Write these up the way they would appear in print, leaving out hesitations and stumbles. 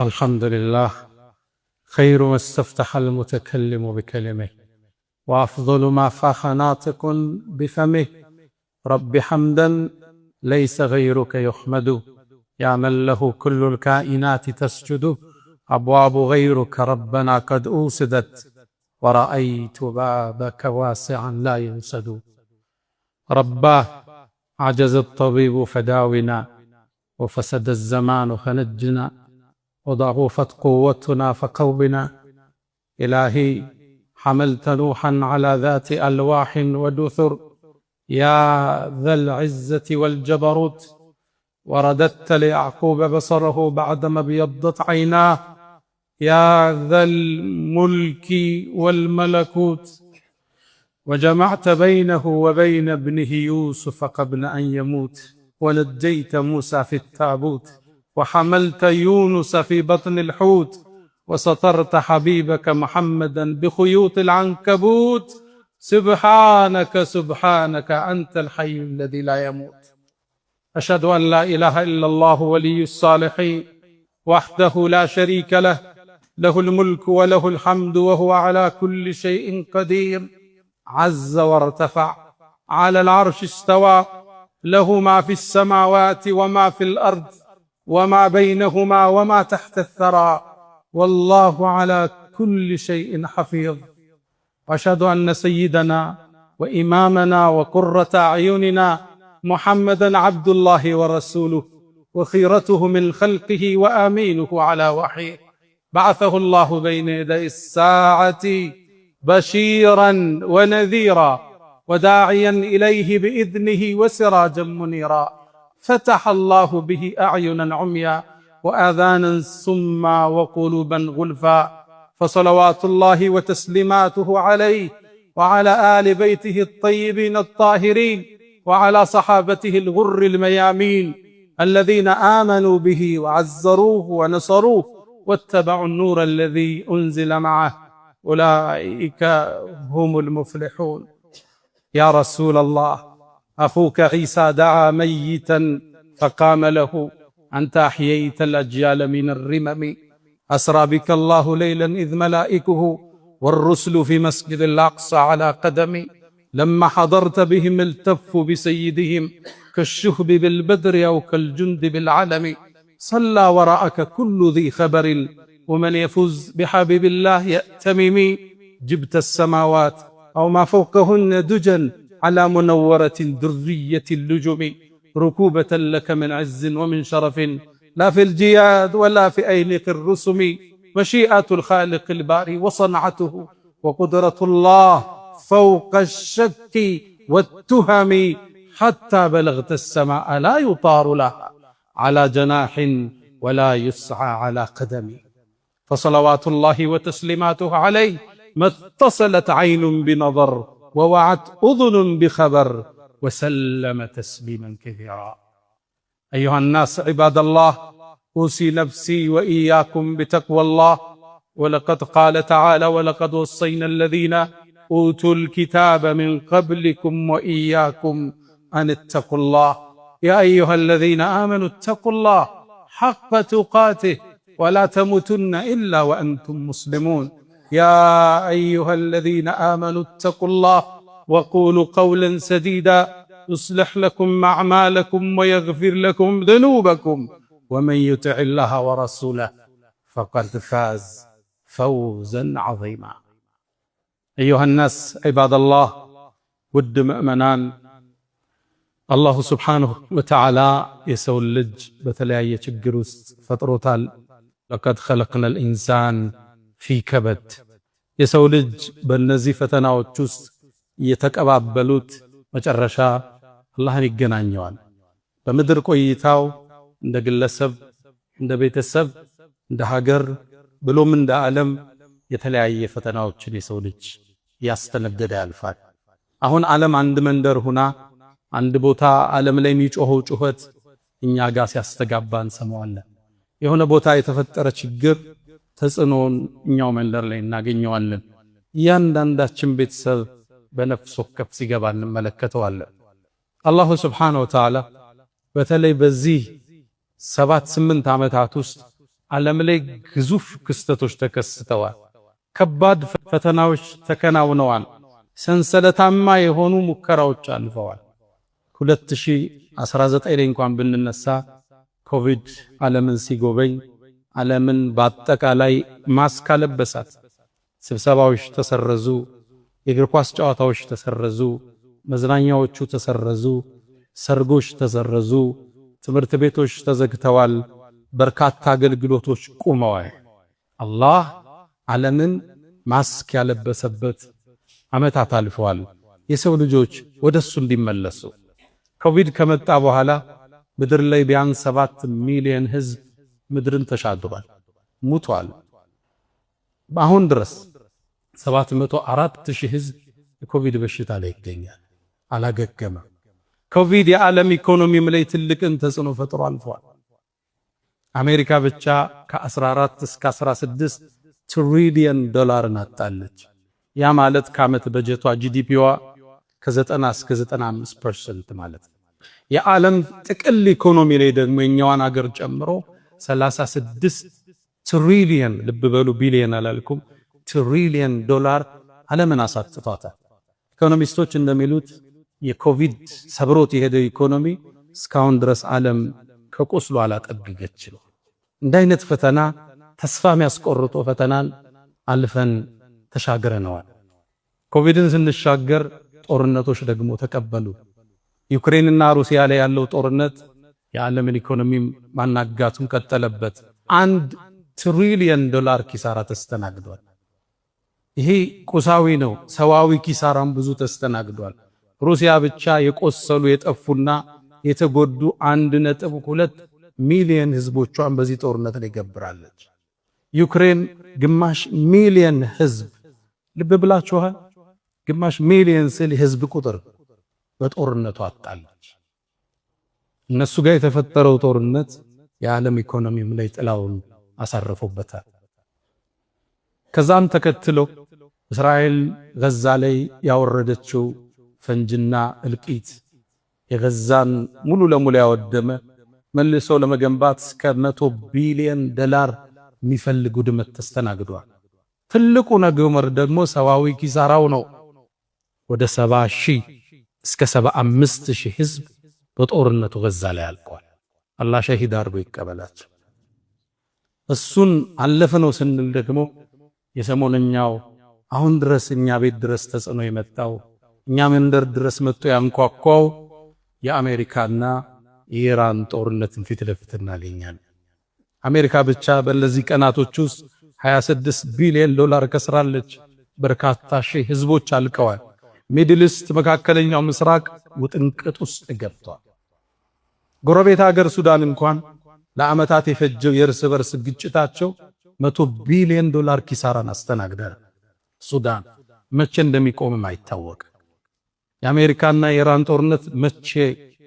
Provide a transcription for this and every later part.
الحمد لله خير ما استفتح المتكلم بكلمه وأفضل ما فاخ ناطق بفمه. رب حمدا ليس غيرك يحمد، يا من له كل الكائنات تسجد. أبواب غيرك ربنا قد أوسدت، ورأيت بابك واسعا لا ينسد. رباه عجز الطبيب فداونا، وفسد الزمان فنجنا، وضعفت قوتنا فقونا. إلهي حملت نوحا على ذات ألواح ودثر، يا ذا العزة والجبروت، ورددت ليعقوب بصره بعدما ابيضت عيناه، يا ذا الملك والملكوت. وجمعت بينه وبين ابنه يوسف قبل أن يموت، ونجيت موسى في التابوت، وحملت يونس في بطن الحوت، وسترت حبيبك محمدا بخيوط العنكبوت. سبحانك سبحانك أنت الحي الذي لا يموت. أشهد أن لا إله إلا الله ولي الصالحين وحده لا شريك له، له الملك وله الحمد وهو على كل شيء قدير. عز وارتفع، على العرش استوى، له ما في السماوات وما في الأرض وما بينهما وما تحت الثرى، والله على كل شيء حفيظ. وأشهد أن سيدنا وإمامنا وقرة أعيننا محمدا عبد الله ورسوله، وخيرته من خلقه وآمينه على وحيه. بعثه الله بين يدي الساعة بشيرا ونذيرا، وداعيا إليه بإذنه وسراجا منيرا. فتح الله به أعينا عميا وآذانا صما وقلوبا غلفا. فصلوات الله وتسليماته عليه وعلى آل بيته الطيبين الطاهرين، وعلى صحابته الغر الميامين الذين آمنوا به وعزروه ونصروه واتبعوا النور الذي أنزل معه، أولئك هم المفلحون. يا رسول الله، أخوك عيسى دعا ميتا فقام له، أنت أحييت الأجيال من الرمم. أسرى بك الله ليلا إذ ملائكه والرسل في مسجد الأقصى على قدم. لما حضرت بهم التفوا بسيدهم كالشهب بالبدر أو كالجند بالعلم. صلى وراءك كل ذي خبر، ومن يفوز بحبيب الله يأتمم. جبت السماوات أو ما فوقهن دجا على منورة درية اللجم، ركوبة لك من عز ومن شرف، لا في الجياد ولا في أيلق الرسم. مشيئة الخالق الباري وصنعته، وقدرة الله فوق الشك والتهم، حتى بلغت السماء لا يطار لها على جناح ولا يسعى على قدم. فصلوات الله وتسليماته عليه ما اتصلت عين بنظر، ووعت أذن بخبر، وسلم تسليما كثيرا. أيها الناس عباد الله، أوصي نفسي وإياكم بتقوى الله. ولقد قال تعالى: ولقد وصينا الذين أوتوا الكتاب من قبلكم وإياكم أن اتقوا الله. يا أيها الذين آمنوا اتقوا الله حق تقاته ولا تموتن إلا وأنتم مسلمون. يا أيها الذين آمنوا اتقوا الله وقولوا قولا سديدا يصلح لكم أعمالكم ويغفر لكم ذنوبكم، ومن يطع الله ورسوله فقد فاز فوزا عظيما. أيها الناس عباد الله، ود مؤمنان الله سبحانه وتعالى يسول لج بتلاقي تجروس فطروتال. لقد خلقنا الإنسان في كبد. يسول لج بالنزيفتنا وتشوس يتكأباب بلوت مجرشا الله يجنانيوان. بمدر قويتاو عند قلسب عند بيت السب عند هاجر بلو من دا عالم يتلاقي فتنا وتشوس يسول لج ያስተነገደ ያልፋል። አሁን ዓለም አንድ መንደር ሆና አንድ ቦታ ዓለም ላይ የሚጮኸው ጩኸት እኛ ጋር ሲያስተጋባ እንሰማዋለን። የሆነ ቦታ የተፈጠረ ችግር ተጽዕኖን እኛው መንደር ላይ እናገኘዋለን። እያንዳንዳችን ቤተሰብ በነፍስ ወከፍ ሲገባ እንመለከተዋለን። አላሁ ሱብሓነሁ ወተዓላ በተለይ በዚህ 7-8 ዓመታት ውስጥ ዓለም ላይ ግዙፍ ክስተቶች ተከስተዋል። ከባድ ፈተናዎች ተከናውነዋል። ሰንሰለታማ የሆኑ ሙከራዎች አልፈዋል። 2019 ላይ እንኳን ብንነሳ ኮቪድ ዓለምን ሲጎበኝ ዓለምን በአጠቃላይ ማስክ አለበሳት። ስብሰባዎች ተሰረዙ፣ የእግር ኳስ ጨዋታዎች ተሰረዙ፣ መዝናኛዎቹ ተሰረዙ፣ ሰርጎች ተሰረዙ፣ ትምህርት ቤቶች ተዘግተዋል፣ በርካታ አገልግሎቶች ቆመዋል። አላህ ዓለምን ማስክ ያለበሰበት ዓመታት አልፈዋል። የሰው ልጆች ወደሱ እንዲመለሱ ኮቪድ ከመጣ በኋላ ምድር ላይ ቢያንስ 7 ሚሊዮን ህዝብ ምድርን ተሻግሯል፣ ሙቷል። አሁን ድረስ 704,000 ህዝብ የኮቪድ በሽታ ላይ ይገኛል፣ አላገገመም። ኮቪድ የዓለም ኢኮኖሚም ላይ ትልቅን ተጽዕኖ ፈጥሮ አልፏል። አሜሪካ ብቻ ከ14 እስከ 16 ትሪሊየን ዶላርን አጣለች። ያ ማለት ከዓመት በጀቷ ጂዲፒዋ ከ90 እስከ 95% ማለት ነው። የዓለም ጥቅል ኢኮኖሚ ላይ ደግሞ የኛዋን አገር ጨምሮ 36 ትሪሊየን፣ ልብ በሉ ቢሊየን አላልኩም፣ ትሪሊየን ዶላር ዓለምን አሳጥቷታል። ኢኮኖሚስቶች እንደሚሉት የኮቪድ ሰብሮት የሄደው ኢኮኖሚ እስካሁን ድረስ ዓለም ከቁስሉ አላጠገገችም። እንደ አይነት ፈተና ተስፋ የሚያስቆርጦ ፈተናን አልፈን ተሻግረነዋል። ኮቪድን ስንሻገር ጦርነቶች ደግሞ ተቀበሉ። ዩክሬንና ሩሲያ ላይ ያለው ጦርነት የዓለምን ኢኮኖሚ ማናጋቱን ቀጠለበት። 1 ትሪሊየን ዶላር ኪሳራ ተስተናግዷል። ይሄ ቁሳዊ ነው። ሰዋዊ ኪሳራም ብዙ ተስተናግዷል። ሩሲያ ብቻ የቆሰሉ የጠፉና የተጎዱ 1.2 ሚሊዮን ህዝቦቿን በዚህ ጦርነት ላይ ገብራለች። ዩክሬን ግማሽ ሚሊዮን ህዝብ፣ ልብ ብላችኋል፣ ግማሽ ሚሊዮን ስል ህዝብ ቁጥር በጦርነቱ አጣለች። እነሱ ጋር የተፈጠረው ጦርነት የዓለም ኢኮኖሚም ላይ ጥላውን አሳርፎበታል። ከዛም ተከትሎ እስራኤል ጋዛ ላይ ያወረደችው ፈንጅና እልቂት የጋዛን ሙሉ ለሙሉ ያወደመ፣ መልሶ ለመገንባት እስከ 100 ቢሊዮን ዶላር የሚፈልግ ውድመት ተስተናግዷል። ትልቁ ነገር ደግሞ ሰዋዊ ኪሳራው ነው። ወደ 70,000 እስከ 75,000 ህዝብ በጦርነቱ ጋዛ ላይ አልቋል። አላህ ሸሂድ አድርጎ ይቀበላቸው። እሱን አለፈነው ስንል ደግሞ የሰሞነኛው አሁን ድረስ እኛ ቤት ድረስ ተጽዕኖ የመጣው እኛ መንደር ድረስ መጥቶ ያንኳኳው የአሜሪካና የኢራን ጦርነትን ፊት ለፊት እናገኛለን። አሜሪካ ብቻ በእነዚህ ቀናቶች ውስጥ 26 ቢሊዮን ዶላር ከስራለች። በርካታ ሺህ ህዝቦች አልቀዋል። ሚድል ኢስት መካከለኛው ምስራቅ ውጥንቅጥ ውስጥ ገብቷል። ጎረቤት ሀገር ሱዳን እንኳን ለዓመታት የፈጀው የእርስ በርስ ግጭታቸው 100 ቢሊዮን ዶላር ኪሳራን አስተናግደዋል። ሱዳን መቼ እንደሚቆምም አይታወቅ። የአሜሪካና የኢራን ጦርነት መቼ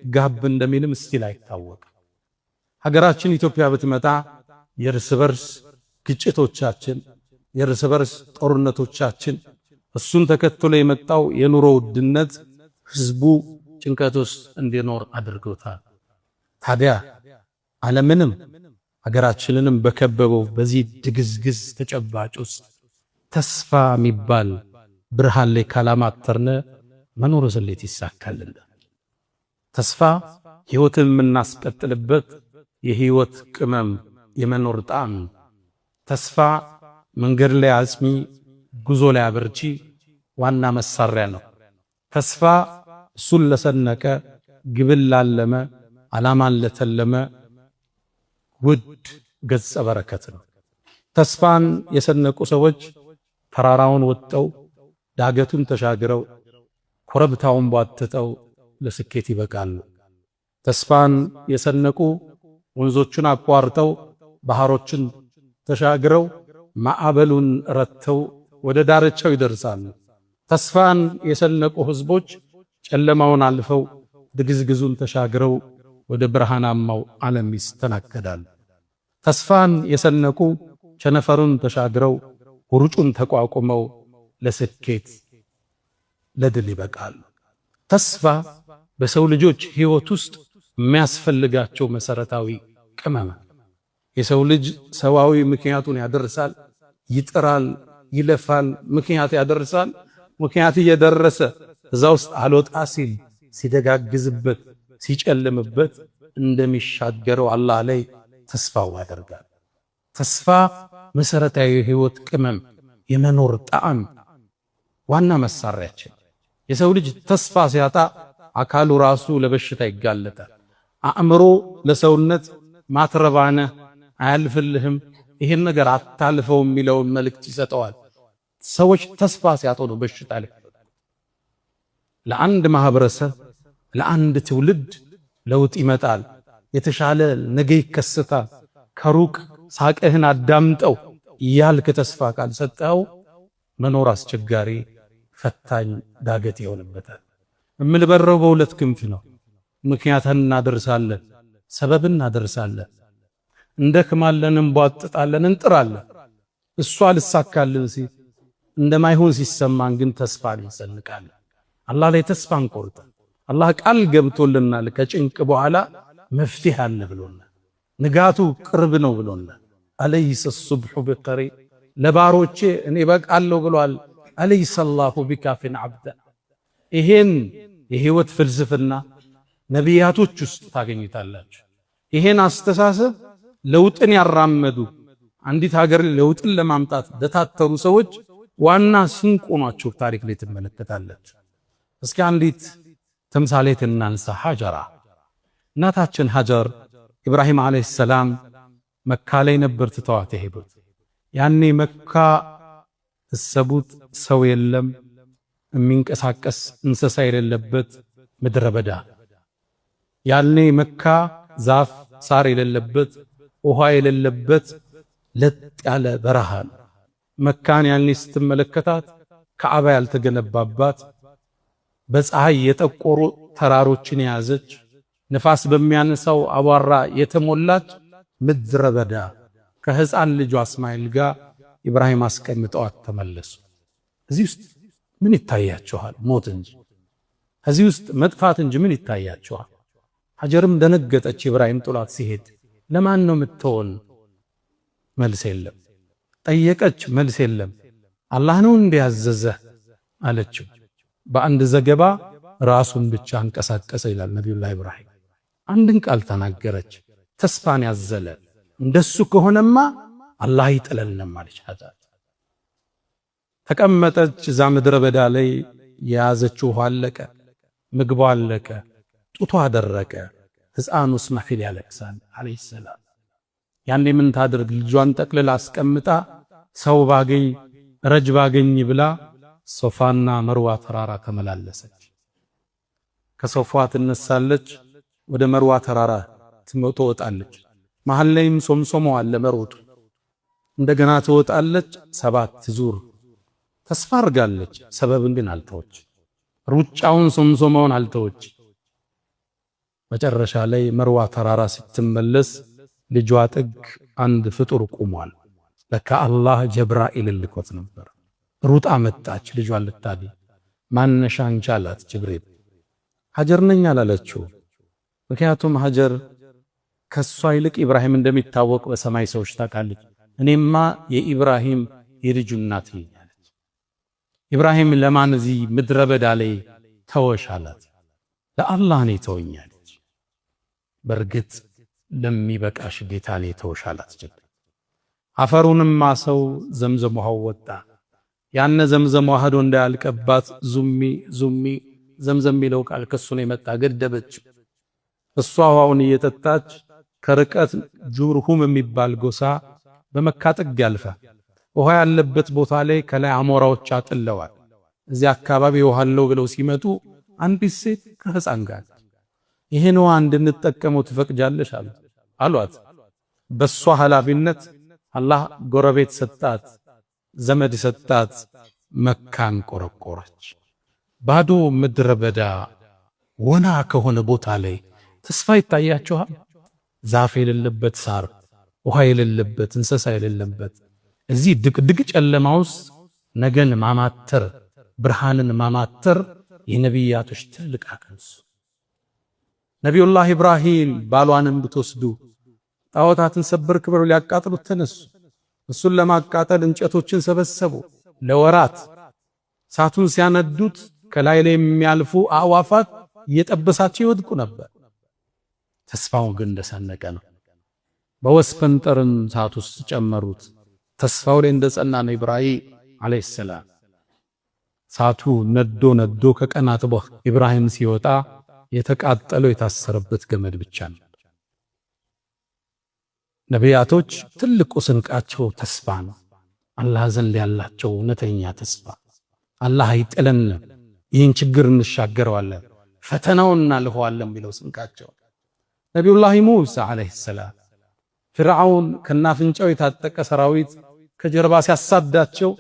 ጋብ እንደሚልም ስቲል አይታወቅ። ሀገራችን ኢትዮጵያ ብትመጣ የእርስ በርስ ግጭቶቻችን፣ የእርስ በርስ ጦርነቶቻችን፣ እሱን ተከትሎ የመጣው የኑሮ ውድነት ህዝቡ ጭንቀት ውስጥ እንዲኖር አድርጎታል። ታዲያ ዓለምንም ሀገራችንንም በከበበው በዚህ ድግዝግዝ ተጨባጭ ውስጥ ተስፋ የሚባል ብርሃን ላይ ካላማተርነ መኖር ዘሌት ይሳካልና። ተስፋ ህይወትን የምናስቀጥልበት የህይወት ቅመም፣ የመኖር ጣዕም። ተስፋ መንገድ ላይ አጽሚ፣ ጉዞ ላይ አበርቺ ዋና መሳሪያ ነው። ተስፋ እሱን ለሰነቀ፣ ግብን ላለመ፣ ዓላማን ለተለመ ውድ ገጸ በረከት ነው። ተስፋን የሰነቁ ሰዎች ተራራውን ወጥተው ዳገቱን ተሻግረው ኮረብታውን ቧጥጠው ለስኬት ይበቃሉ። ተስፋን የሰነቁ ወንዞቹን አቋርጠው ባህሮችን ተሻግረው ማዕበሉን ረተው ወደ ዳርቻው ይደርሳሉ። ተስፋን የሰነቁ ህዝቦች ጨለማውን አልፈው ድግዝግዙን ተሻግረው ወደ ብርሃናማው ዓለም ይስተናገዳሉ። ተስፋን የሰነቁ ቸነፈሩን ተሻግረው ውርጩን ተቋቁመው ለስኬት ለድል ይበቃሉ። ተስፋ በሰው ልጆች ህይወት ውስጥ የሚያስፈልጋቸው መሰረታዊ ቅመም። የሰው ልጅ ሰዋዊ ምክንያቱን ያደርሳል፣ ይጥራል፣ ይለፋል፣ ምክንያት ያደርሳል። ምክንያት እየደረሰ እዛ ውስጥ አልወጣ ሲል ሲደጋግዝበት ሲጨልምበት እንደሚሻገረው አላህ ላይ ተስፋው ያደርጋል። ተስፋ መሰረታዊ የህይወት ቅመም፣ የመኖር ጣዕም ዋና መሳሪያችን። የሰው ልጅ ተስፋ ሲያጣ አካሉ ራሱ ለበሽታ ይጋለጣል። አእምሮ ለሰውነት ማትረባነ አያልፍልህም፣ ይሄን ነገር አታልፈው የሚለውን መልእክት ይሰጠዋል። ሰዎች ተስፋ ሲያጡ ነው በሽታ ላይ። ለአንድ ማህበረሰብ ለአንድ ትውልድ ለውጥ ይመጣል፣ የተሻለ ነገ ይከሰታል። ከሩቅ ሳቅህን አዳምጠው እያልክ ተስፋ ካልሰጠው መኖር አስቸጋሪ፣ ፈታኝ፣ ዳገት ይሆንበታል። እምልበረው በሁለት ክንፍ ነው። ምክንያትን እናደርሳለን፣ ሰበብን እናደርሳለን፣ እንደክማለን፣ እንቧጥጣለን፣ እንጥራለን። እሷ ልሳካልን ሲል እንደማይሆን ሲሰማን ግን ተስፋን እንሰንቃለን። አላህ ላይ ተስፋ እንቆርጥ። አላህ ቃል ገብቶልናል፣ ከጭንቅ በኋላ መፍትሄ አለ ብሎናል። ንጋቱ ቅርብ ነው ብሎናል። አለይሰ ሱብሑ ቢቀሪብ፣ ለባሮቼ እኔ በቃለሁ ብሏል። አለይሰ አላሁ ቢካፊን ዓብደ። ይሄን የህይወት ፍልስፍና ነቢያቶች ውስጥ ታገኙታላችሁ። ይሄን አስተሳሰብ ለውጥን ያራመዱ አንዲት ሀገር ለውጥን ለማምጣት ለታተሩ ሰዎች ዋና ስንቅ ሆኗቸው ታሪክ ላይ ትመለከታላችሁ። እስኪ አንዲት ተምሳሌት እናንሳ። ሀጀራ፣ እናታችን ሀጀር ኢብራሂም አለይሂ ሰላም መካ ላይ ነበር ትተዋት የሄዱት። ያኔ መካ እሰቡት ሰው የለም፣ የሚንቀሳቀስ እንስሳ የሌለበት ምድረ በዳ። ያኔ መካ ዛፍ ሳር የሌለበት ውሃ የሌለበት ለጥ ያለ በረሃ ነው። መካን ያኔ ስትመለከታት ከዓባ ያልተገነባባት፣ በፀሐይ የጠቆሩ ተራሮችን የያዘች፣ ንፋስ በሚያነሳው አቧራ የተሞላች ምድረ በዳ ከህፃን ልጇ እስማኤል ጋር ኢብራሂም አስቀምጠዋት ተመለሱ። እዚህ ውስጥ ምን ይታያቸዋል? ሞት እንጂ እዚህ ውስጥ መጥፋት እንጂ ምን ይታያቸዋል? ሀጀርም ደነገጠች። ኢብራሂም ጥሏት ሲሄድ ለማን ነው የምትሆን? መልስ የለም። ጠየቀች፣ መልስ የለም። አላህ ነው እንዲያዘዘህ አለችው። በአንድ ዘገባ ራሱን ብቻ አንቀሳቀሰ ይላል ነቢዩላህ ኢብራሂም። አንድን ቃል ተናገረች፣ ተስፋን ያዘለ። እንደሱ ከሆነማ አላህ ይጥለልንም አለች። ሀጀር ተቀመጠች። እዛ ምድረ በዳ ላይ የያዘችው ውሃ አለቀ፣ ምግቧ አለቀ፣ ጡቷ አደረቀ። ሕፃኑ እስማኤል ያለቅሳል አለይሂ ሰላም። ያኔ ምን ታድርግ? ልጇን ጠቅልላ አስቀምጣ ሰው ባገኝ ረጅ ባገኝ ብላ ሶፋና መርዋ ተራራ ተመላለሰች። ከሶፋ ትነሳለች፣ ወደ መርዋ ተራራ ትወጣለች። መሃል ላይም ሶምሶሞ አለ መሮጡ። እንደገና ትወጣለች፣ 7 ዙር ተስፋ አርጋለች። ሰበብን ግን አልተወች። ሩጫውን ሶምሶሞውን አልተወች። መጨረሻ ላይ መርዋ ተራራ ስትመለስ ልጇ ጥግ አንድ ፍጡር ቆሟል። ለካ አላህ ጀብራኢል ልኮት ነበር። ሩጣ መጣች ልጇን ልታድን። ማነሻ አንቺ አላት ጅብሪል። ሀጀር ነኝ አላለችው። ምክንያቱም ሀጀር ከሷ ይልቅ ኢብራሂም እንደሚታወቅ በሰማይ ሰዎች ታውቃለች። እኔማ የኢብራሂም የልጁ እናት ነኝ አለች። ኢብራሂም ለማን እዚህ ምድረ በዳ ላይ ተወሽ አላት። ለአላህ ነው ተወኛለች። በርግጥ ለሚበቃሽ ጌታ ላይ ተወሽ አላት። አፈሩንም ማሰው ዘምዘም ውሃው ወጣ። ያነ ዘምዘም ዋህዶ እንዳያልቀባት ዙሚ ዙሚ ዘምዘም የሚለው ቃል ከሱ ነው የመጣ። ገደበች። እሷ ውሃውን እየጠጣች ከርቀት ጁርሁም የሚባል ጎሳ በመካ ጥግ ያልፋ። ውሃ ያለበት ቦታ ላይ ከላይ አሞራዎች አጥለዋል። እዚህ አካባቢ ውሃ አለው ብለው ሲመጡ አንዲት ሴት ከህፃን ጋር ይሄን ውሃ እንድንጠቀመው ትፈቅጃለሽ አሏት። በሷ ኃላፊነት አላህ ጎረቤት ሰጣት፣ ዘመድ ሰጣት። መካን ቆረቆረች። ባዶ ምድረ በዳ ወና ከሆነ ቦታ ላይ ተስፋ ይታያችኋል? ዛፍ የሌለበት ሳር፣ ውሃ የሌለበት እንስሳ የሌለበት እዚህ ድቅድቅ ጨለማ ውስጥ ነገን ማማተር፣ ብርሃንን ማማተር የነቢያቶች ትልቅ አቅም። ነቢዩላህ ኢብራሂም ባሏንም ብትወስዱ ጣዖታትን ሰበርክ ብለው ሊያቃጥሉት ተነሱ። እሱን ለማቃጠል እንጨቶችን ሰበሰቡ። ለወራት እሳቱን ሲያነዱት ከላይ ላይ የሚያልፉ አዕዋፋት እየጠበሳቸው ይወድቁ ነበር። ተስፋው ግን እንደሰነቀ ነው። በወስፈንጠርን እሳት ውስጥ ጨመሩት። ተስፋው ላይ እንደጸና ነው ኢብራሂም አለይሂ ሰላም። እሳቱ ነዶ ከቀናት በኋላ ኢብራሂም ሲወጣ የተቃጠለው የታሰረበት ገመድ ብቻ ነው። ነቢያቶች ትልቁ ስንቃቸው ተስፋ ነው። አላህ ዘንድ ያላቸው እውነተኛ ተስፋ አላህ አይጥለንም፣ ይህን ችግር እንሻገረዋለን፣ ፈተናውን እናልፈዋለን ቢለው ስንቃቸው። ነቢዩላህ ሙሳ አለይሂ ሰላም ፍርዓውን ከናፍንጫው የታጠቀ ሰራዊት ከጀርባ ሲያሳዳቸው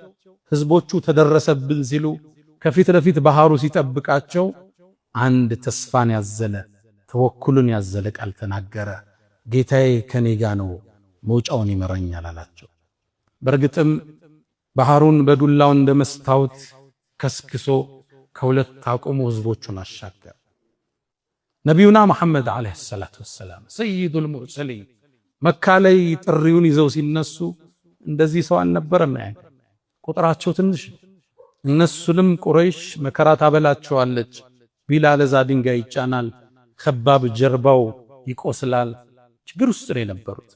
ህዝቦቹ ተደረሰብን ሲሉ ከፊት ለፊት ባህሩ ሲጠብቃቸው አንድ ተስፋን ያዘለ ተወኩልን ያዘለ ቃል ተናገረ። ጌታዬ ከኔ ጋር ነው፣ መውጫውን ይመረኛል አላቸው። በእርግጥም ባህሩን በዱላው እንደመስታወት ከስክሶ ከሁለት አቁሞ ህዝቦቹን አሻገረ። ነቢዩና መሐመድ አለይሂ ሰላቱ ወሰላም ሰይዱል ሙርሰሊን መካ ላይ ጥሪውን ይዘው ሲነሱ እንደዚህ ሰው አልነበረም። ቁጥራቸው ትንሽ፣ እነሱንም ቁረይሽ መከራ ታበላቸዋለች። ቢላል እዛ ድንጋይ ይጫናል፣ ከባብ ጀርባው ይቆስላል። ችግር ውስጥ ነው የነበሩት።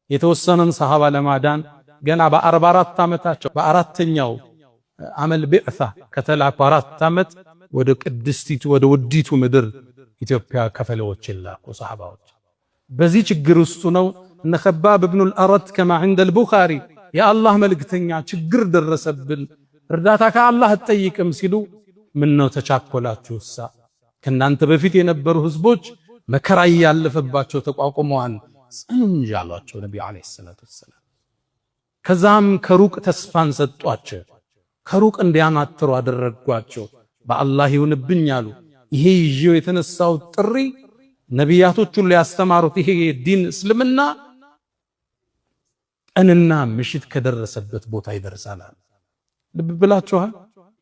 የተወሰነን ሰሃባ ለማዳን ገና በ44 ዓመታቸው በአራተኛው አመል ቢዕሳ ከተላኩ 4 ዓመት ወደ ቅድስቲቱ ወደ ውዲቱ ምድር ኢትዮጵያ ከፈለዎች ላኩ ሰሃባዎች። በዚህ ችግር ውስጥ ነው እነ ከባብ ኢብኑ አልአረት ከማ عند البخاري የአላህ መልእክተኛ ችግር ደረሰብን እርዳታ ከአላህ አትጠይቅም ሲሉ ምን ነው ተቻኮላችሁሳ? ከናንተ በፊት የነበሩ ህዝቦች መከራ ያለፈባቸው ተቋቁመዋል ጽንጅ አሏቸው ነብዩ አለይሂ ሰላቱ ወሰለም። ከዛም ከሩቅ ተስፋን ሰጧቸው፣ ከሩቅ እንዲያማትሩ አደረጓቸው። በአላህ ይሁንብኝ አሉ። ይሄ ይዤው የተነሳው ጥሪ ነቢያቶች ሁሉ ያስተማሩት ይሄ ዲን እስልምና ቀንና ምሽት ከደረሰበት ቦታ ይደርሳል። ልብ ብላችኋል።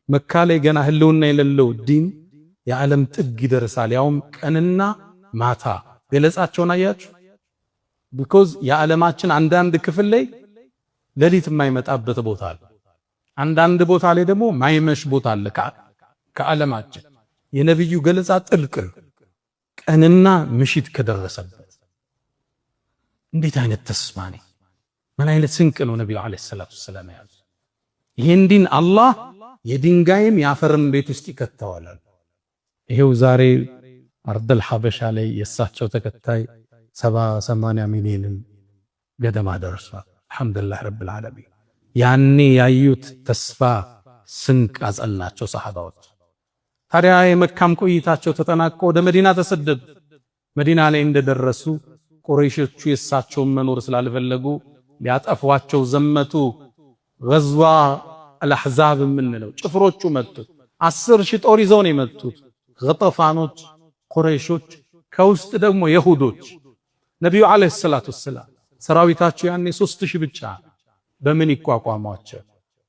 መካ ላይ ገና ህልውና የሌለው ዲን የዓለም ጥግ ይደርሳል፣ ያውም ቀንና ማታ። ገለጻቸውን አያችሁ? because የዓለማችን አንዳንድ ክፍል ላይ ሌሊት የማይመጣበት ቦታ አለ፣ አንዳንድ ቦታ ላይ ደግሞ ማይመሽ ቦታ አለ። ከዓለማችን የነብዩ ገለጻ ጥልቅ ቀንና ምሽት ከደረሰበት እንዴት አይነት ተስፋ ነው! ምን አይነት ስንቅ ነው ነብዩ አለይሂ ሰላቱ ወሰለም ያዙ። ይሄን ዲን አላህ የድንጋይም ያፈርም ቤት ውስጥ ይከተዋል። ይሄው ዛሬ አርደል ሐበሻ ላይ የሳቸው ተከታይ 70-80 ሚሊዮን ገደማ ደርሷል። አልহামዱሊላህ ረብል ዓለሚን። ያኔ ያዩት ተስፋ ስንቅ አጸናቸው ሰሃባዎች። ታዲያ የመካም ቆይታቸው ተጠናቆ ወደ መዲና ተሰደዱ። መዲና ላይ እንደደረሱ ቁረይሾቹ የሳቸውን መኖር ስላልፈለጉ ሊያጠፏቸው ዘመቱ። ገዝዋ አልአሕዛብ የምንለው ጭፍሮቹ መጡ። 10,000 ጦር ይዘው ነው የመጡት። ገጠፋኖች፣ ቁረይሾች፣ ከውስጥ ደግሞ የሁዶች። ነብዩ አለይሂ ሰላቱ ወሰላም ሰራዊታቸው ያኔ 3000 ብቻ በምን ይቋቋሟቸው?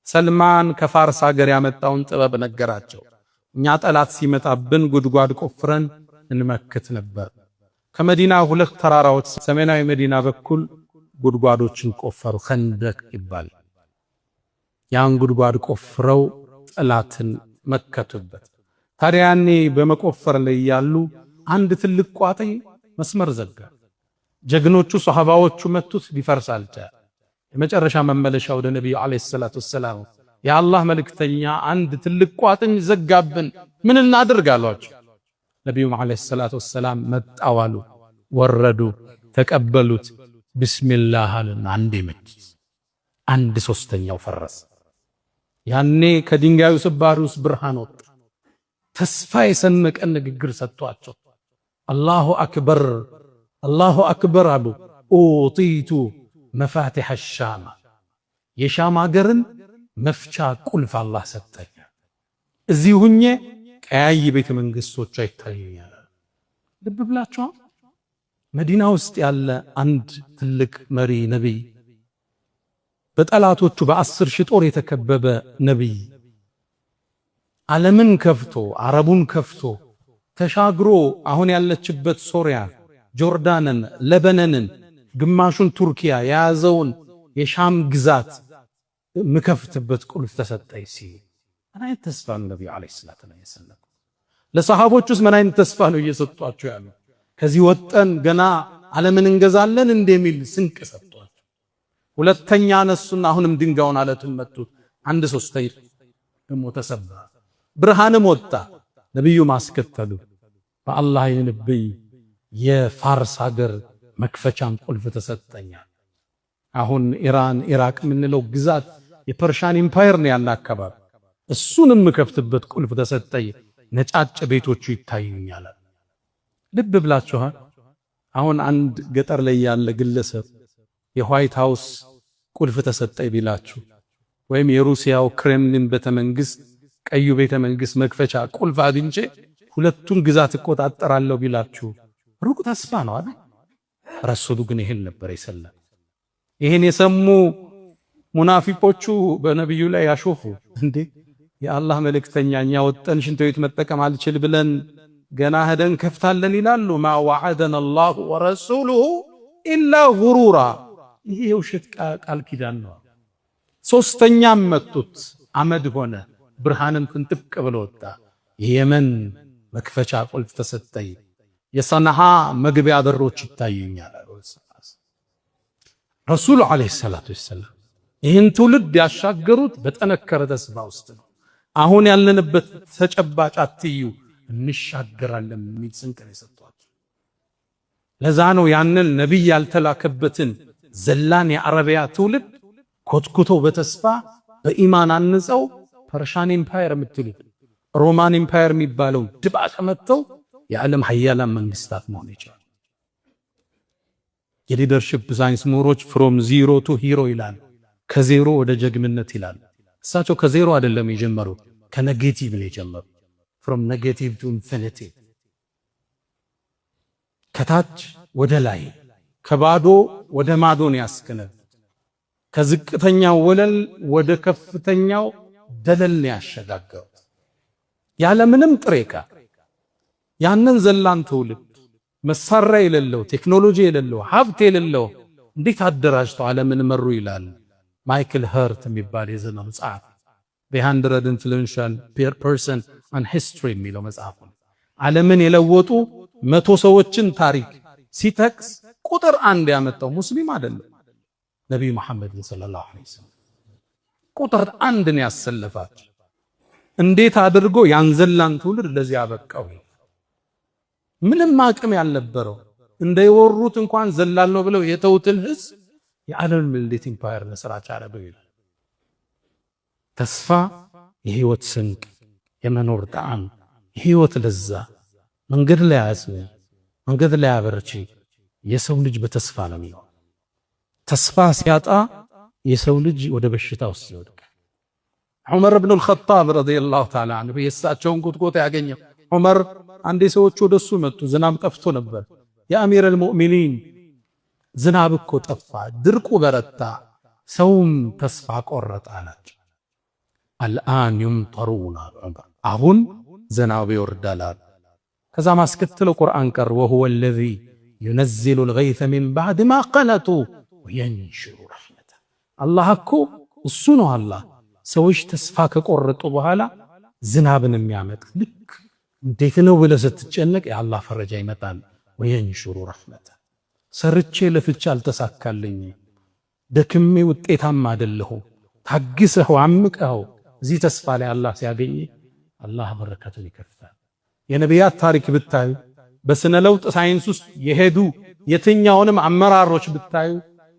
ሰልማን ከፋርስ ሀገር ያመጣውን ጥበብ ነገራቸው። እኛ ጠላት ሲመጣብን ጉድጓድ ቆፍረን እንመክት ነበር። ከመዲና 2 ተራራዎች ሰሜናዊ መዲና በኩል ጉድጓዶችን ቆፈሩ፣ ኸንደቅ ይባላል። ያን ጉድጓድ ቆፍረው ጠላትን መከቱበት። ታዲያ ያኔ በመቆፈር ላይ ያሉ አንድ ትልቅ ቋጥኝ መስመር ዘጋ። ጀግኖቹ ሷሃባዎቹ መቱት፣ ሊፈርስ አልቻለም። የመጨረሻ መመለሻ ወደ ነብዩ አለይሂ ሰላቱ ወሰላም የአላህ መልእክተኛ አንድ ትልቅ ቋጥኝ ዘጋብን፣ ምን እናድርግ አሏቸው። ነብዩ አለይሂ ሰላቱ ወሰላም መጣዋሉ፣ ወረዱ፣ ተቀበሉት። ቢስሚላህ አሉና አንዴ መቱት፣ 1/3ኛው ፈረሰ። ያኔ ከድንጋዩ ስባሪ ውስጥ ብርሃን ወጣ። ተስፋ የሰነቀ ንግግር ሰጥቷቸው አላሁ አክበር አላሁ አክበር አሉ። ኡጢቱ መፋቲሐ ሻም፣ የሻም ሀገርን መፍቻ ቁልፍ አላህ ሰጠኝ። እዚህ ሁኜ ቀያይ ቤተ መንግስቶች አይታዩኛል። ልብ ብላችሁ መዲና ውስጥ ያለ አንድ ትልቅ መሪ ነብይ፣ በጠላቶቹ በ10,000 ጦር የተከበበ ነብይ ዓለምን ከፍቶ አረቡን ከፍቶ ተሻግሮ አሁን ያለችበት ሶሪያ፣ ጆርዳንን፣ ለበነንን፣ ግማሹን ቱርኪያ የያዘውን የሻም ግዛት ምከፍትበት ቁልፍ ተሰጠኝ ሲል ምን አይነት ተስፋ ነው ነብዩ አለይሂ ሰላቱ ወሰለም? ለሰሃቦቹስ ምን አይነት ተስፋ ነው እየሰጧቸው ያሉ? ከዚህ ወጠን ገና ዓለምን እንገዛለን እንደሚል ስንቅ ሰጧቸው። ሁለተኛ ነሱና አሁንም ድንጋዩን አለቱን መቱት። አንድ ሶስተኛ ደሞ ተሰበረ። ብርሃንም ወጣ። ነብዩ ማስከተሉ በአላህ የነብይ የፋርስ ሀገር መክፈቻን ቁልፍ ተሰጠኛ። አሁን ኢራን ኢራቅ ምንለው ግዛት የፐርሻን ኢምፓየር ነው ያለ አካባቢ። እሱንም ምከፍትበት ቁልፍ ተሰጠኝ። ነጫጭ ቤቶቹ ይታዩኛል። ልብ ብላችኋል? አሁን አንድ ገጠር ላይ ያለ ግለሰብ የዋይት ሃውስ ቁልፍ ተሰጠኝ ቢላችሁ ወይም የሩሲያው ክሬምሊን ቤተመንግስት ቀዩ ቤተመንግስት መክፈቻ ቁልፍ አግኝቼ ሁለቱን ግዛት እቆጣጠራለሁ ቢላችሁ ሩቅ ተስፋ ነው አይደል? ረሱሉ ግን ይሄን ነበር የሰለም። ይሄን የሰሙ ሙናፊቆቹ በነብዩ ላይ ያሾፉ። እንዴ የአላህ መልእክተኛ እኛ ወጠን ሽንት ቤት መጠቀም አልችል ብለን ገና ሄደን ከፍታለን ይላሉ። ማ ወዐደና አላሁ ወረሱሉሁ ኢላ ጉሩራ። ይሄ የውሸት ቃል ኪዳን ነው። ሶስተኛም መቱት፣ አመድ ሆነ፣ ብርሃንም ፍንጥቅ ብሎ ወጣ። የየመን መክፈቻ ቁልፍ ተሰጠኝ። የሰንዓ መግቢያ በሮች ይታዩኛል። ረሱሉ አለይሂ ሰላቱ ወሰላም ይህን ትውልድ ያሻገሩት በጠነከረ ተስፋ ውስጥ ነው። አሁን ያለንበት ተጨባጭ አትዩ እንሻገራለን የሚል ስንቅ ነው የሰጧቸው። ለዛ ነው ያንን ነብይ ያልተላከበትን ዘላን የአረቢያ ትውልድ ኮትኩተው በተስፋ በኢማን አንጸው ፐርሻን ኢምፓየር የምትሉት ሮማን ኢምፓየር የሚባለው ድባቅ መጥተው የዓለም ሀያላን መንግስታት መሆን ይችላል። የሊደርሺፕ ሳይንስ ምሁሮች ፍሮም ዚሮ ቱ ሂሮ ይላሉ። ከዜሮ ወደ ጀግንነት ይላሉ። እሳቸው ከዜሮ አይደለም የጀመሩ፣ ከኔጌቲቭ ነው የጀመሩ። ፍሮም ኔጌቲቭ ቱ ኢንፊኒቲ፣ ከታች ወደ ላይ ከባዶ ወደ ማዶን ያስከነ፣ ከዝቅተኛው ወለል ወደ ከፍተኛው ደለል ያሸጋገሩ ያለ ምንም ጥሬ ዕቃ። ያንን ዘላን ትውልድ መሳሪያ የሌለው ቴክኖሎጂ የሌለው ሀብት የሌለው እንዴት አደራጅተው ዓለምን መሩ ይላል ማይክል ኸርት የሚባል የዘመኑ ጸሐፊ በ100 ኢንፍሉዌንሻል ፐርሰን ኦን ሂስትሪ የሚለው መጽሐፉ ዓለምን የለወጡ 100 ሰዎችን ታሪክ ሲጠቅስ ቁጥር 1 ያመጣው ሙስሊም አይደለም፣ ነብዩ መሐመድ ሰለላሁ ዐለይሂ ወሰለም ቁጥር 1 ነው ያሰለፋቸው። እንዴት አድርጎ ያንዘላን ትውልድ ለዚህ ያበቃው? ምንም አቅም ያልነበረው እንደየወሩት እንኳን ዘላል ነው ብለው የተውትን ህዝብ የዓለም ሚሊት ኢምፓየር ለስራች አረበው ይላል። ተስፋ የህይወት ስንቅ፣ የመኖር ጣዕም፣ የህይወት ለዛ መንገድ ላይ ያስነ መንገድ ላይ ያበርቺ። የሰው ልጅ በተስፋ ነው የሚሆነው። ተስፋ ሲያጣ የሰው ልጅ ወደ በሽታ ውስጥ ይወድቃል። ዑመር ኢብኑ አልኸጣብ ረዲየላሁ ተዓላ ዐንሁ የእሳቸውን ቁጥቆጥ ያገኘው ዑመር አንዴ ሰዎች ወደሱ መጡ። ዝናብ ጠፍቶ ነበር። የአሚር አልሙእሚኒን ዝናብ እኮ ጠፋ፣ ድርቁ በረታ፣ ሰውም ተስፋ ቆረጠ አላቸው። አልአን ይምጠሩና አሁን ዝናብ ይወርዳል። ከዛ ማስከተለው ቁርአን ቀር ወሁወ አለዚ ዩነዚሉ አልገይሰ ሚን ባዕድ ማ ቀነጡ ወየንሽሩ ረሕመተ። አላህ እኮ እሱ ነው። አላህ ሰዎች ተስፋ ከቆረጡ በኋላ ዝናብን የሚያመጣ ልክ እንዴት ነው ብለህ ስትጨነቅ የአላህ ፈረጃ ይመጣል። ወየንሽሩ ረሕመተ። ሰርቼ ለፍቼ አልተሳካልኝ፣ ደክሜ ውጤታማ አይደለሁም፣ ታግሰኸው አምቀኸው እዚህ ተስፋ ላይ አላህ ሲያገኝ አላህ በረከቱን ይከፍታል። የነቢያት ታሪክ ብታዩ፣ በስነ ለውጥ ሳይንስ ውስጥ የሄዱ የትኛውንም አመራሮች ብታዩ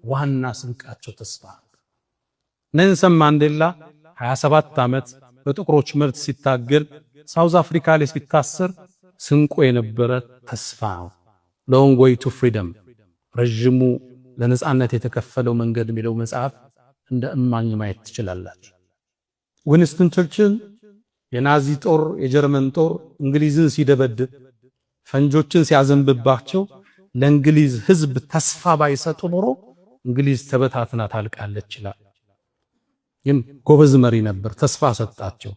ዋና ስንቃቸው ተስፋ። ኔልሰን ማንዴላ 27 ዓመት በጥቁሮች መብት ሲታገል ሳውዝ አፍሪካ ላይ ሲታሰር ስንቆ የነበረ ተስፋ ነው። ሎንግ ዌይ ቱ ፍሪደም፣ ረጅሙ ለነጻነት የተከፈለው መንገድ የሚለው መጽሐፍ እንደ እማኝ ማየት ትችላላችሁ። ዊንስተን ቸርችል የናዚ ጦር የጀርመን ጦር እንግሊዝን ሲደበድብ ፈንጆችን ሲያዘንብባቸው ለእንግሊዝ ሕዝብ ተስፋ ባይሰጡ ኖሮ እንግሊዝ ተበታትና ታልቃለች ይላል። ግን ጎበዝ መሪ ነበር፣ ተስፋ ሰጣቸው።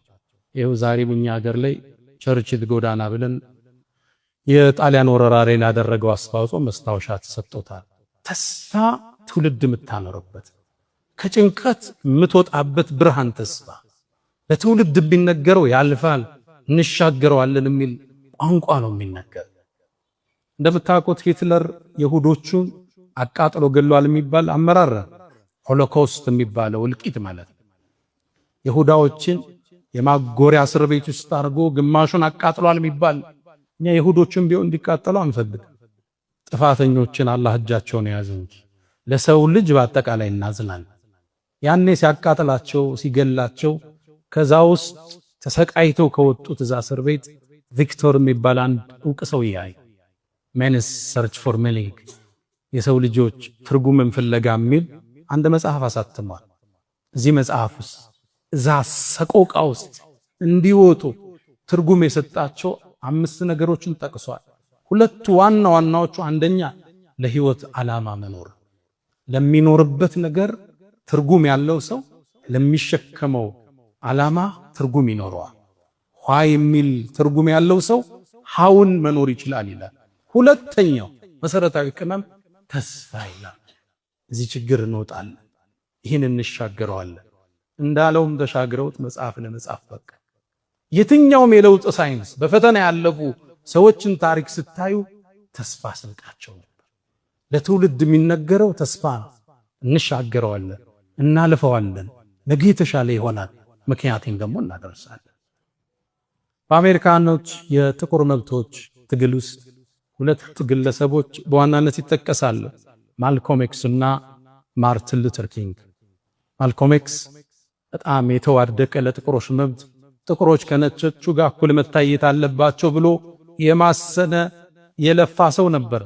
ይኸው ዛሬ በእኛ ሀገር ላይ ቸርችል ጎዳና ብለን የጣሊያን ወረራ ላይ ላደረገው አስተዋጽኦ መስታወሻ ተሰጥቶታል። ተስፋ ትውልድ የምታኖርበት ከጭንቀት የምትወጣበት ብርሃን ተስፋ ለትውልድ ቢነገረው ያልፋል እንሻገረዋለን የሚል ቋንቋ ነው የሚነገር። እንደምታውቁት ሂትለር ይሁዶቹን አቃጥሎ ገሏል የሚባል አመራር ሆሎኮስት የሚባለው እልቂት ማለት ነው። ይሁዳዎችን የማጎሪያ እስር ቤት ውስጥ አድርጎ ግማሹን አቃጥሏል የሚባል እኛ ይሁዶችን ቢሆን እንዲቃጠሉ አንፈልግም። ጥፋተኞችን አላህ እጃቸውን ያዘ እንጂ ለሰው ልጅ በአጠቃላይ እናዝናለን። ያኔ ሲያቃጥላቸው ሲገላቸው ከዛ ውስጥ ተሰቃይተው ከወጡት እዛ እስር ቤት ቪክቶር የሚባል አንድ ዕውቅ ሰው ያይ መንስ ሰርች ፎር ሚኒንግ የሰው ልጆች ትርጉምን ፍለጋ የሚል አንድ መጽሐፍ አሳትሟል። እዚህ መጽሐፍ ውስጥ እዛ ሰቆቃ ውስጥ እንዲወጡ ትርጉም የሰጣቸው 5 ነገሮችን ጠቅሷል። ሁለቱ ዋና ዋናዎቹ አንደኛ ለህይወት ዓላማ መኖር፣ ለሚኖርበት ነገር ትርጉም ያለው ሰው ለሚሸከመው ዓላማ ትርጉም ይኖረዋል። ኋ የሚል ትርጉም ያለው ሰው ሃውን መኖር ይችላል ይላል። ሁለተኛው መሰረታዊ ቅመም ተስፋ ይላል። እዚህ ችግር እንወጣለን፣ ይህን እንሻገረዋለን እንዳለውም ተሻግረውት መጽሐፍ ለመጻፍ በቃ። የትኛውም የለውጥ ሳይንስ በፈተና ያለፉ ሰዎችን ታሪክ ስታዩ ተስፋ ስንቃቸው ነበር። ለትውልድ የሚነገረው ተስፋ ነው። እንሻገረዋለን፣ እናልፈዋለን፣ ነገ የተሻለ ይሆናል፣ ምክንያቱም ደግሞ እናደርሳለን። በአሜሪካኖች የጥቁር መብቶች ትግል ውስጥ 2 ግለሰቦች በዋናነት ይጠቀሳሉ፣ ማልኮም ኤክስ እና ማርቲን ሉተር ኪንግ። ማልኮም ኤክስ በጣም የተዋደቀ ለጥቁሮች መብት ጥቁሮች ከነጮቹ ጋር እኩል መታየት አለባቸው ብሎ የማሰነ የለፋ ሰው ነበር።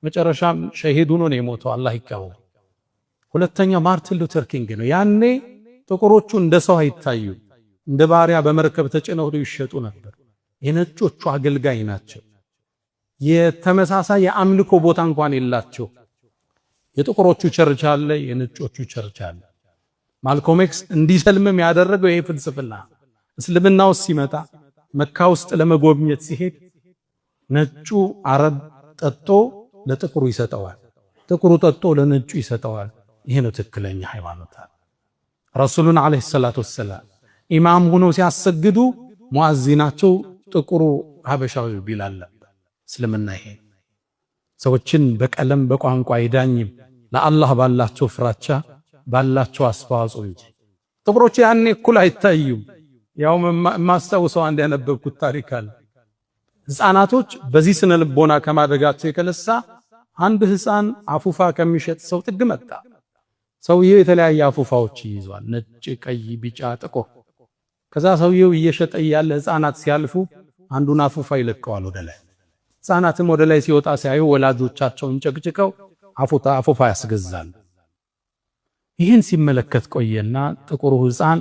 መጨረሻም ሸሂድ ሆኖ ነው የሞተው፣ አላህ ይቀበለው። ሁለተኛው ማርቲን ሉተር ኪንግ ነው። ያኔ ጥቁሮቹ እንደ ሰው አይታዩ፣ እንደ ባሪያ በመርከብ ተጭነው ይሸጡ ነበር። የነጮቹ አገልጋይ ናቸው። የተመሳሳይ የአምልኮ ቦታ እንኳን የላቸው። የጥቁሮቹ ቸርች አለ፣ የነጮቹ ቸርች አለ። ማልኮም ኤክስ እንዲሰልምም ያደረገው ይሄ ፍልስፍና እስልምና ውስጥ ሲመጣ መካ ውስጥ ለመጎብኘት ሲሄድ ነጩ አረብ ጠጦ ለጥቁሩ ይሰጠዋል፣ ጥቁሩ ጠጦ ለነጩ ይሰጠዋል። ይሄ ነው ትክክለኛ ሃይማኖት። ረሱሉን አለይሂ ሰላቱ ወሰላም ኢማም ሆኖ ሲያሰግዱ ሙአዚናቸው ጥቁሩ ሀበሻዊ ቢላል ነበር። እስልምና ይሄ ሰዎችን በቀለም በቋንቋ አይዳኝም፣ ለአላህ ባላቸው ፍራቻ ባላቸው አስተዋጽኦ እንጂ። ጥቁሮች ያኔ እኩል አይታዩም። ያው ማስተውሰው አንድ ያነበብኩት ታሪክ አለ። ህፃናቶች በዚህ ስነ ልቦና ከማደጋቸው የተነሳ አንድ ህፃን አፉፋ ከሚሸጥ ሰው ጥግ መጣ። ሰውየው የተለያየ አፉፋዎች ይዟል፣ ነጭ፣ ቀይ፣ ቢጫ፣ ጥቁር። ከዛ ሰውየው እየሸጠ ያለ ህፃናት ሲያልፉ አንዱን አፉፋ ይለቀዋል ወደ ላይ። ህፃናትም ወደ ላይ ሲወጣ ሲያዩ ወላጆቻቸውን ጨቅጭቀው አፉፋ ያስገዛል። ይህን ሲመለከት ቆየና ጥቁሩ ህፃን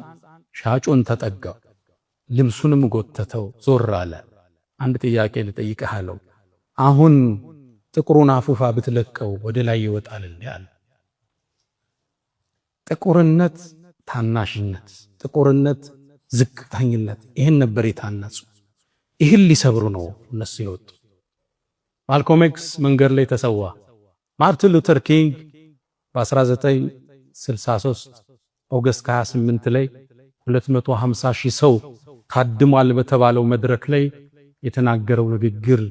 ሻጩን ተጠጋው፣ ልብሱንም ጎተተው፣ ዞር አለ። አንድ ጥያቄ ልጠይቅህ አለው። አሁን ጥቁሩን አፉፋ ብትለቀው ወደ ላይ ይወጣል እንዴ አለ። ጥቁርነት ታናሽነት፣ ጥቁርነት ዝቅተኝነት፣ ይህን ነበር የታነጹ። ይህን ሊሰብሩ ነው እነሱ የወጡ። ማልኮም ኤክስ መንገድ ላይ ተሰዋ። ማርቲን ሉተር ኪንግ በ1963 ኦገስት 28 ላይ 250 ሺህ ሰው ታድሟል በተባለው መድረክ ላይ የተናገረው ንግግር፣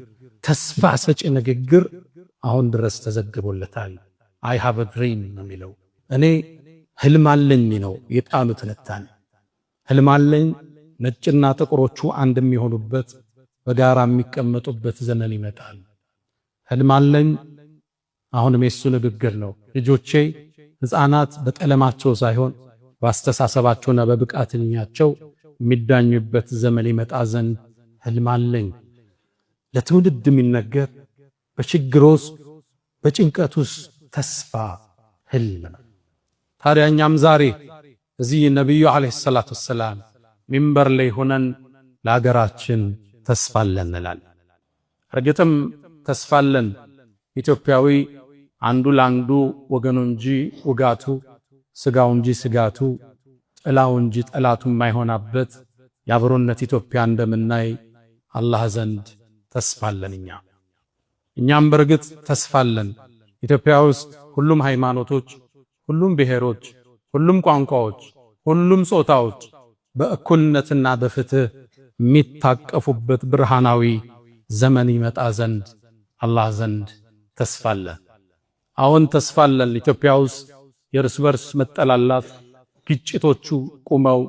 ተስፋ ሰጪ ንግግር አሁን ድረስ ተዘግቦለታል። አይ ሃቭ አ ድሪም ነው የሚለው። እኔ ህልም አለኝ ነው የቃሉ ትንታኔ። ህልም አለኝ ነጭና ጥቁሮቹ አንድ የሚሆኑበት በጋራ የሚቀመጡበት ዘመን ይመጣል። ህልም አለኝ አሁንም የሱ ንግግር ነው። ልጆቼ ህፃናት በቀለማቸው ሳይሆን በአስተሳሰባቸውና በብቃትኛቸው የሚዳኙበት ዘመን ይመጣ ዘንድ ህልም አለኝ። ለትውልድ የሚነገር በችግሮስ በጭንቀቱስ ተስፋ ህልም ነው። ታዲያ እኛም ዛሬ እዚህ ነብዩ አለይሂ ሰላቱ ወሰላም ሚንበር ላይ ሆነን ለሀገራችን ተስፋ አለን እንላለን። እርግጥም ተስፋ አለን። ኢትዮጵያዊ አንዱ ለአንዱ ወገኑ እንጂ ውጋቱ፣ ስጋው እንጂ ስጋቱ፣ ጥላው እንጂ ጠላቱ የማይሆናበት የአብሮነት ኢትዮጵያ እንደምናይ አላህ ዘንድ ተስፋ አለን። እኛም በርግጥ ተስፋ አለን። ኢትዮጵያ ውስጥ ሁሉም ሃይማኖቶች፣ ሁሉም ብሔሮች፣ ሁሉም ቋንቋዎች፣ ሁሉም ጾታዎች በእኩልነትና በፍትህ የሚታቀፉበት ብርሃናዊ ዘመን ይመጣ ዘንድ አላህ ዘንድ ተስፋ አለ። አሁን ተስፋ አለን። ኢትዮጵያ ውስጥ የእርስ በርስ መጠላላት፣ ግጭቶቹ ቁመው፣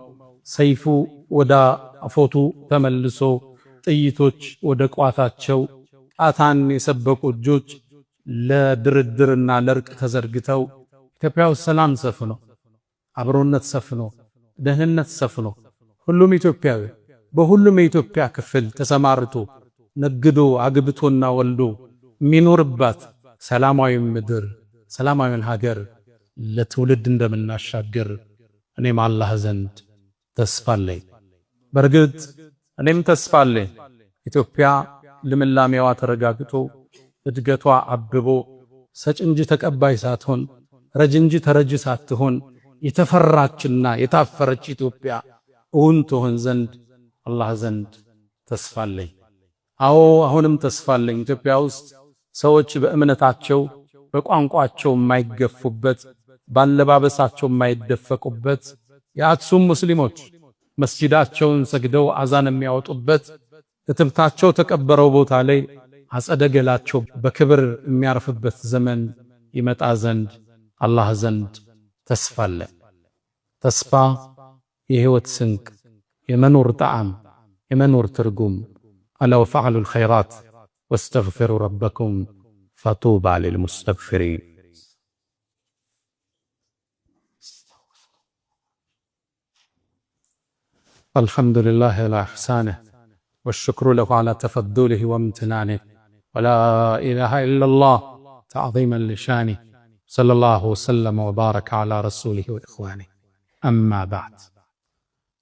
ሰይፉ ወደ አፎቱ ተመልሶ፣ ጥይቶች ወደ ቋታቸው፣ ጣታን የሰበቁ እጆች ለድርድርና ለእርቅ ተዘርግተው ኢትዮጵያ ውስጥ ሰላም ሰፍኖ፣ አብሮነት ሰፍኖ፣ ደህንነት ሰፍኖ ሁሉም ኢትዮጵያዊ በሁሉም የኢትዮጵያ ክፍል ተሰማርቶ ነግዶ አግብቶና ወልዶ የሚኖርባት ሰላማዊ ምድር፣ ሰላማዊ ሀገር ለትውልድ እንደምናሻገር እኔም አላህ ዘንድ ተስፋ አለኝ። በርግጥ እኔም ተስፋ አለኝ። ኢትዮጵያ ልምላሜዋ ተረጋግቶ እድገቷ አብቦ ሰጭ እንጂ ተቀባይ ሳትሆን ረጅ እንጂ ተረጅ ሳትሆን የተፈራችና የታፈረች ኢትዮጵያ እውን ትሆን ዘንድ አላህ ዘንድ ተስፋ አለኝ። አዎ አሁንም ተስፋ አለኝ። ኢትዮጵያ ውስጥ ሰዎች በእምነታቸው በቋንቋቸው የማይገፉበት፣ ባለባበሳቸው የማይደፈቁበት፣ የአክሱም ሙስሊሞች መስጂዳቸውን ሰግደው አዛን የሚያወጡበት፣ እትብታቸው ተቀበረው ቦታ ላይ አጸደ ገላቸው በክብር የሚያርፍበት ዘመን ይመጣ ዘንድ አላህ ዘንድ ተስፋ አለ። ተስፋ የህይወት ስንቅ፣ የመኖር ጣዕም፣ የመኖር ትርጉም። አላ ወፈዕሉል ኸይራት ወስተግፊሩ ረበኩም ፈጡባ ሊልሙስተግፊሪን። አልሐምዱሊላህ ዐላ ኢሕሳኒህ ወሽክሩ ለሁ ዐላ ተፈዱሊህ ወምትናኒህ ወላ ኢላሃ ኢለላህ ተዕዚመን ሊሻኒህ ሰለላሁ ወሰለመ ወባረከ ዐላ ረሱሊህ ወኢኽዋኒህ። አማ በዕድ።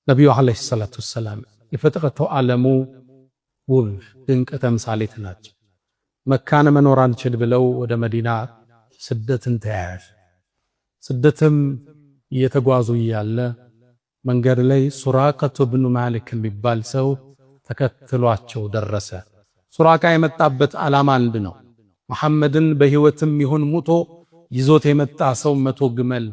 ነቢዩ ዐለይሂ ሰላቱ ወሰላም የፍጥረቱ ዓለሙ ውብ ድንቅ ተምሳሌት ናቸው። መካን መኖር አንችል ብለው ወደ መዲና ስደትን ተያያዥ። ስደትም እየተጓዙ እያለ መንገድ ላይ ሱራቀቱ ብኑ ማሊክ የሚባል ሰው ተከትሏቸው ደረሰ። ሱራቃ የመጣበት ዓላማ አንድ ነው። መሐመድን በሕይወትም ይሁን ሙቶ ይዞት የመጣ ሰው 100 ግመል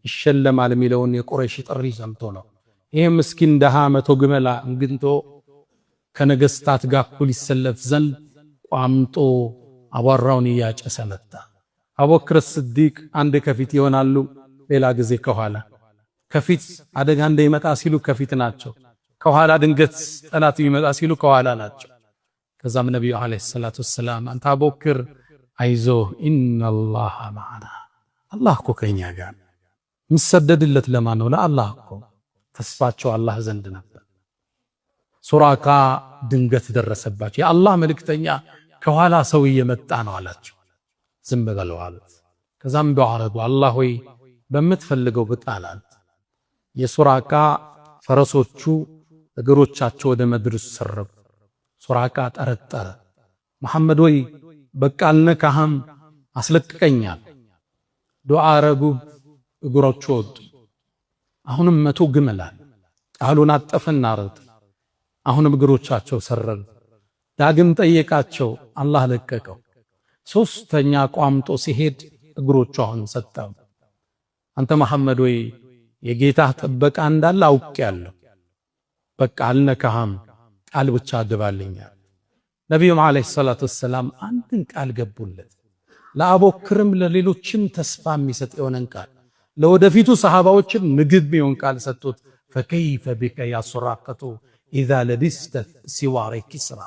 ይሸለማል የሚለውን የቁረይሽ ጥሪ ሰምቶ ነው። ይህ ምስኪን ደሃ 100 ግመል እንግንቶ ከነገስታት ጋር እኩል ይሰለፍ ዘንድ ቋምጦ አቧራውን እያጨሰ መጣ። አቡበክር ስዲቅ አንድ ከፊት ይሆናሉ፣ ሌላ ጊዜ ከኋላ። ከፊት አደጋ እንደሚመጣ ሲሉ ከፊት ናቸው፣ ከኋላ ድንገት ጠላት ይመጣ ሲሉ ከኋላ ናቸው። ከዛም ነብዩ አለይሂ ሰላቱ ወሰላም አንተ አቡበክር አይዞህ ኢነላህ ማዓና፣ አላህ እኮ ከኛ ጋር። ምሰደድለት ለማን ነው? ለአላህ እኮ። ተስፋቸው አላህ ዘንድ ነበር። ሱራቃ ድንገት ደረሰባቸው። የአላህ መልእክተኛ ከኋላ ሰው እየመጣ ነው አላቸው። ዝም በለው አሉት። ከዛም በአረዱ አላህ ሆይ በምትፈልገው ብጣላል። የሱራቃ ፈረሶቹ እግሮቻቸው ወደ ምድር ሰረጉ። ሱራቃ ጠረጠረ። መሐመድ ሆይ በቃ አልነካህም፣ አስለቅቀኛል። ዱዓ አረጉ። እግሮቹ ወጡ። አሁንም 100 ግመላል። ቃሉን አጠፈና አረዱ። አሁንም እግሮቻቸው ሰረጉ። ዳግም ጠየቃቸው፣ አላህ ለቀቀው። ሶስተኛ ቋምጦ ሲሄድ እግሮቹ አሁን ሰጠው። አንተ መሐመድ ወይ የጌታህ ጥበቃ እንዳለ አውቄያለሁ፣ በቃ አልነካህም፣ ቃል ብቻ አድባልኛል። ነቢዩም አለይሂ ሰላቱ ወሰላም አንድን ቃል ገቡለት። ለአቡበክርም ለሌሎችም ተስፋ የሚሰጥ የሆነን ቃል፣ ለወደፊቱ ሰሃባዎችም ምግብ የሚሆን ቃል ሰጡት። ፈከይፈ ቢከ ያ ሱራቀቱ ኢዛ ለቢስተ ሲዋሪ ኪስራ።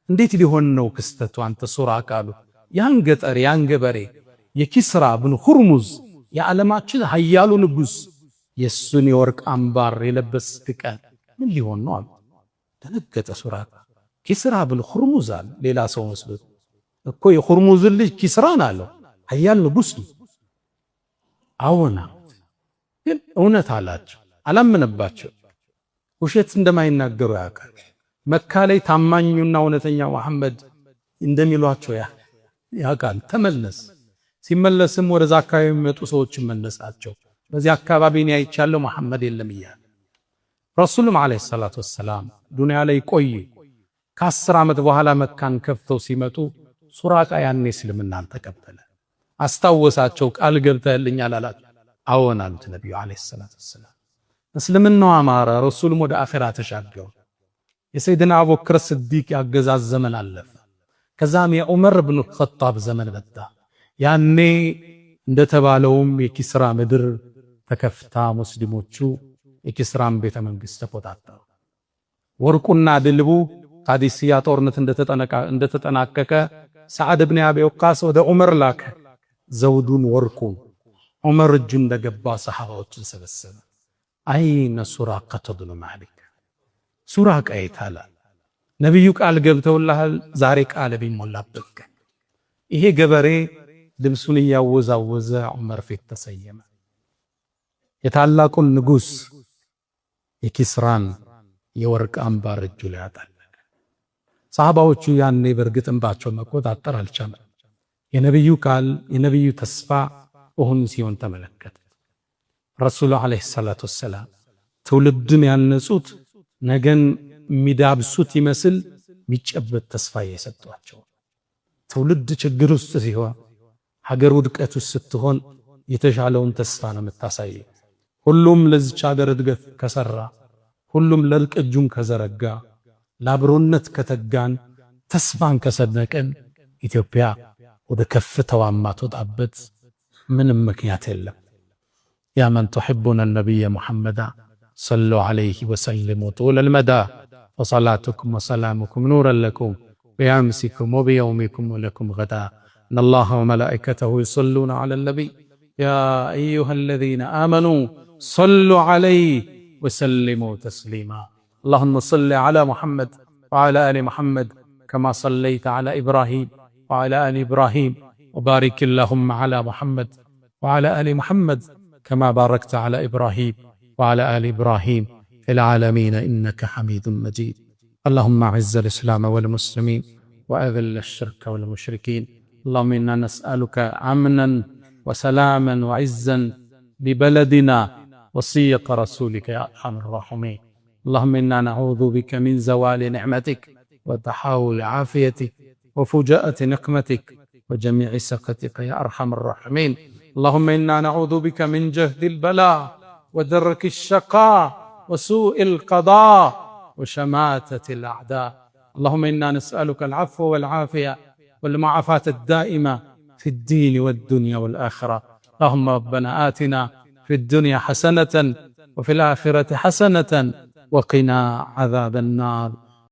እንዴት ሊሆን ነው ክስተቱ አንተ ሱራቃ አሉ። ያን ገጠር ያን ገበሬ የኪስራ ብን ሁርሙዝ የዓለማችን ኃያሉ ንጉስ የሱን የወርቅ አምባር የለበስክ ቀን ምን ሊሆን ነው አሉ። ደነገጠ ሱራቃ። ኪስራ ብን ሁርሙዝ አለ። ሌላ ሰው መስሎት እኮ የሁርሙዝ ልጅ ኪስራን አለው። ኃያል ንጉስ ነው። አዎና ግን እውነት አላቸው። አላመነባቸው። ውሸት እንደማይናገሩ ያውቃል። መካ ላይ ታማኙና እውነተኛ መሐመድ እንደሚሏቸው ያውቃል። ተመለስ። ሲመለስም ወደዛ አካባቢ የሚመጡ ሰዎች መለሳቸው። በዚህ አካባቢ እኔ አይቻለሁ መሐመድ የለም እያለ። ረሱልም አለይሂ ሰላቱ ወሰላም ዱንያ ላይ ቆይ። ከ10 ዓመት በኋላ መካን ከፍተው ሲመጡ ሱራቃ ያኔ እስልምናን ተቀበለ። አስታወሳቸው። ቃል ገብተህልኛል አላቸው። አዎን አሉት ነብዩ አለይሂ ሰላቱ ወሰላም። እስልምናው አማረ። ረሱልም ወደ አኺራ ተሻገሩ። የሰይድና አቡበክር ስዲቅ ያገዛዝ ዘመን አለፈ። ከዛም የዑመር ኢብኑ ኸጣብ ዘመን መጣ። ያኔ እንደተባለውም የኪስራ ምድር ተከፍታ ሙስሊሞቹ የኪስራን ቤተ መንግስት ተቆጣጠሩ። ወርቁና ድልቡ ቃዲስያ ጦርነት እንደተጠናቀቀ ሰዓድ ኢብኑ አቢ ወቃስ ወደ ዑመር ላከ። ዘውዱን ወርቁን ዑመር እጁ እንደገባ ሰሃባዎችን ሰበሰበ። አይነ ሱራቀተ ብኑ ማሊክ ሱራቃ የታለ? ነብዩ ቃል ገብተውልሃል፣ ዛሬ ቃል ቢሞላበት ቀን። ይሄ ገበሬ ልብሱን እያወዛወዘ ዑመር ፊት ተሰየመ። የታላቁን ንጉስ የኪስራን የወርቅ አምባር እጁ ላይ አጠለቀ። ሰሃባዎቹ ያኔ በእርግጥ እንባቸውን መቆጣጠር አልቻለም። የነብዩ ቃል የነብዩ ተስፋ እውን ሲሆን ተመለከተ። ረሱሉ አለይሂ ሰላቱ ወሰላም ትውልድን ያነጹት ነገን የሚዳብሱት ይመስል የሚጨበጥ ተስፋ እየሰጧቸው። ትውልድ ችግር ውስጥ ሲሆን፣ ሀገር ውድቀት ውስጥ ስትሆን የተሻለውን ተስፋ ነው የምታሳየው። ሁሉም ለዚች ሀገር እድገት ከሰራ፣ ሁሉም ለልቅ እጁን ከዘረጋ፣ ለአብሮነት ከተጋን፣ ተስፋን ከሰነቅን ኢትዮጵያ ወደ ከፍታዋ ማትወጣበት ምንም ምክንያት የለም። ያ መን ቱሒቡነ ነቢየ ሙሐመዳ ሰሉ ዐለይሂ ወሰሊሙ ጡለል መዳ ወሰላቱኩም ወሰላሙኩም ኑረን ለኩም ቢአምሲኩም ወቢየውሚኩም ወለኩም ገዳ ኢነላሀ ወመላኢከተሁ ዩሰሉነ ዐለን ነቢይ ያ አዩሃ አለዚነ አመኑ ሰሉ ዐለይሂ ወሰሊሙ ተስሊማ አላሁመ ሰሊ ዐላ ሙሐመድ ወዐላ አሊ ሙሐመድ ከማ ሰለይተ ዐላ ኢብራሂም وعلى آل إبراهيم وبارك اللهم على محمد وعلى آل محمد كما باركت على إبراهيم وعلى آل إبراهيم في العالمين إنك حميد مجيد اللهم أعز الإسلام والمسلمين وأذل الشرك والمشركين اللهم إنا نسألك أمنا وسلاما وعزا ببلدنا وصية رسولك يا أرحم الراحمين اللهم إنا نعوذ بك من زوال نعمتك وتحول عافيتك وفجاءة نقمتك وجميع سخطك يا أرحم الراحمين اللهم إنا نعوذ بك من جهد البلاء ودرك الشقاء وسوء القضاء وشماتة الأعداء اللهم إنا نسألك العفو والعافية والمعافاة الدائمة في الدين والدنيا والآخرة اللهم ربنا آتنا في الدنيا حسنة وفي الآخرة حسنة وقنا عذاب النار